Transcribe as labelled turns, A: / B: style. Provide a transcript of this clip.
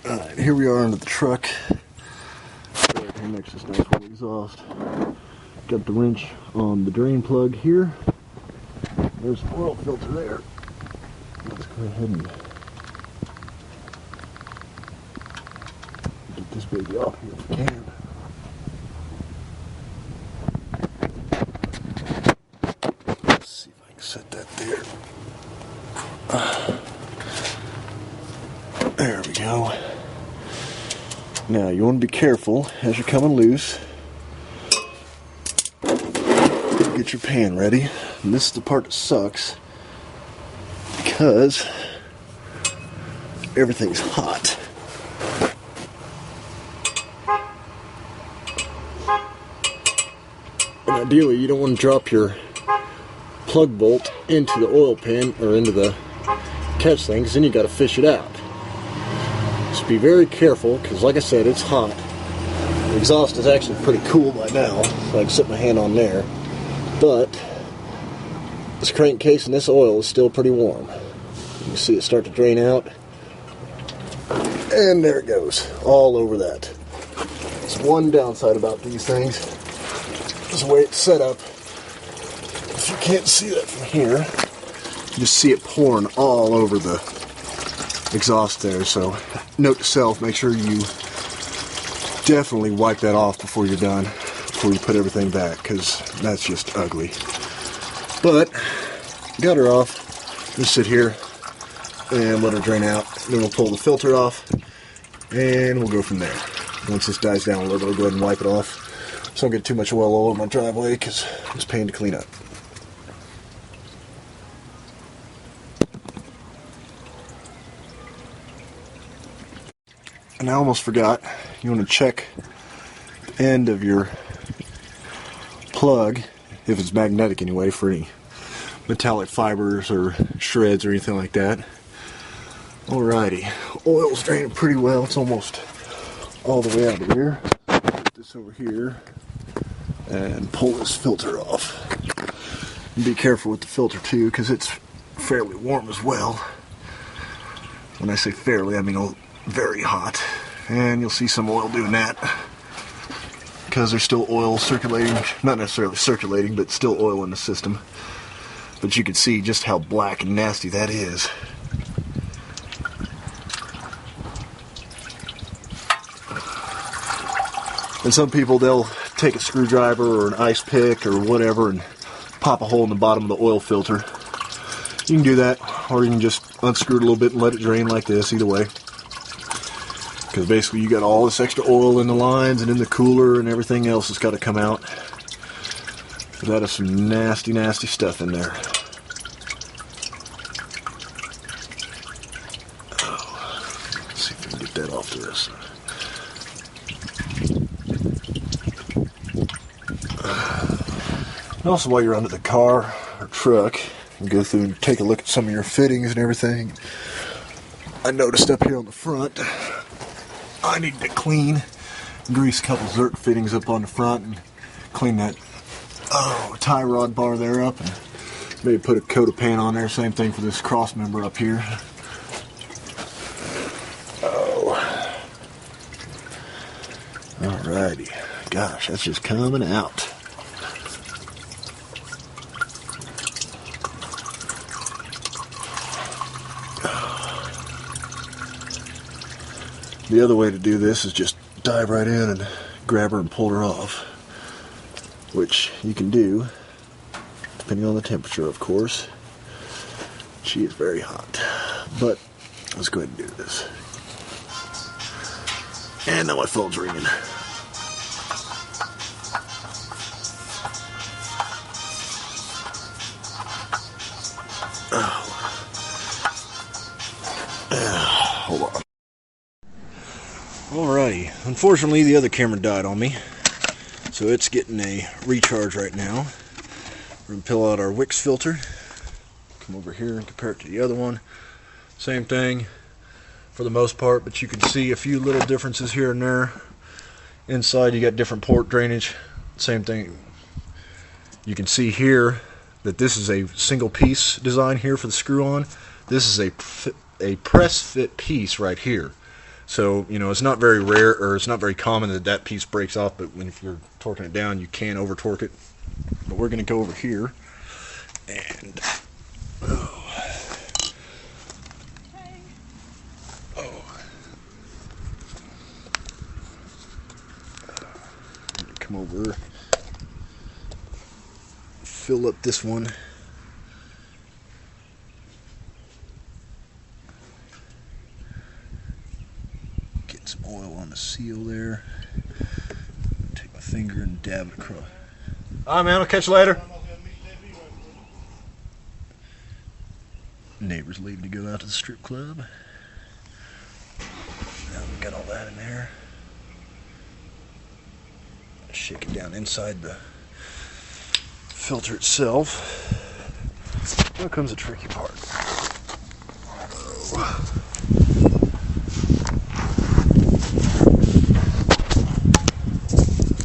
A: Alright, here we are under the truck. Right here next to this nice oil exhaust. Got the wrench on the drain plug here. There's the oil filter there. Let's go ahead and get this baby off here if we can. Let's see if I can set that there. There we go. Now you want to be careful as you're coming loose. Get your pan ready. And this is the part that sucks because everything's hot. And ideally you don't want to drop your plug bolt into the oil pan or into the catch thing, because then you got to fish it out. Just be very careful, because like I said, it's hot. The exhaust is actually pretty cool by now, so I can set my hand on there. But this crankcase and this oil is still pretty warm. You can see it start to drain out. And there it goes, all over that. There's one downside about these things. This is the way it's set up. If you can't see that from here, you just see it pouring all over the exhaust there. So note to self, make sure you definitely wipe that off before you're done, before you put everything back, because that's just ugly. But got her off. Just sit here and let her drain out. Then we'll pull the filter off and we'll go from there. Once this dies down a little bit, I'll go ahead and wipe it off so I don't get too much oil all over my driveway, because it's a pain to clean up. And I almost forgot, you want to check the end of your plug, if it's magnetic anyway, for any metallic fibers or shreds or anything like that. Alrighty, oil's draining pretty well. It's almost all the way out of here. Put this over here and pull this filter off. And be careful with the filter too, because it's fairly warm as well. When I say fairly, I mean very hot. And you'll see some oil doing that, because there's still oil circulating, not necessarily circulating, but still oil in the system. But you can see just how black and nasty that is. And some people, they'll take a screwdriver or an ice pick or whatever and pop a hole in the bottom of the oil filter. You can do that, or you can just unscrew it a little bit and let it drain like this, either way. Because basically you got all this extra oil in the lines and in the cooler and everything else that's got to come out. So that is some nasty, nasty stuff in there. Oh, let's see if we can get that off to this. And also while you're under the car or truck, you go through and take a look at some of your fittings and everything. I noticed up here on the front, I need to clean, grease a couple Zerk fittings up on the front and clean that tie rod bar there up, and maybe put a coat of paint on there. Same thing for this cross member up here. Oh. Alrighty. Gosh, that's just coming out. The other way to do this is just dive right in and grab her and pull her off, which you can do depending on the temperature, of course. She is very hot, but let's go ahead and do this. And now my phone's ringing. Hold on. Alrighty, unfortunately the other camera died on me, so it's getting a recharge right now. We're going to pull out our Wix filter, come over here and compare it to the other one. Same thing for the most part, but you can see a few little differences here and there. Inside you got different port drainage, same thing. You can see here that this is a single piece design here for the screw on. This is a press fit piece right here. So, you know, it's not very rare, or it's not very common that that piece breaks off, but if you're torquing it down, you can over torque it. But we're going to go over here and come over, fill up this one. Get some oil on the seal there. Take my finger and dab it across. Alright, man, I'll catch you later. Neighbors leaving to go out to the strip club. Now we've got all that in there. Shake it down inside the filter itself. Now comes the tricky part. Oh.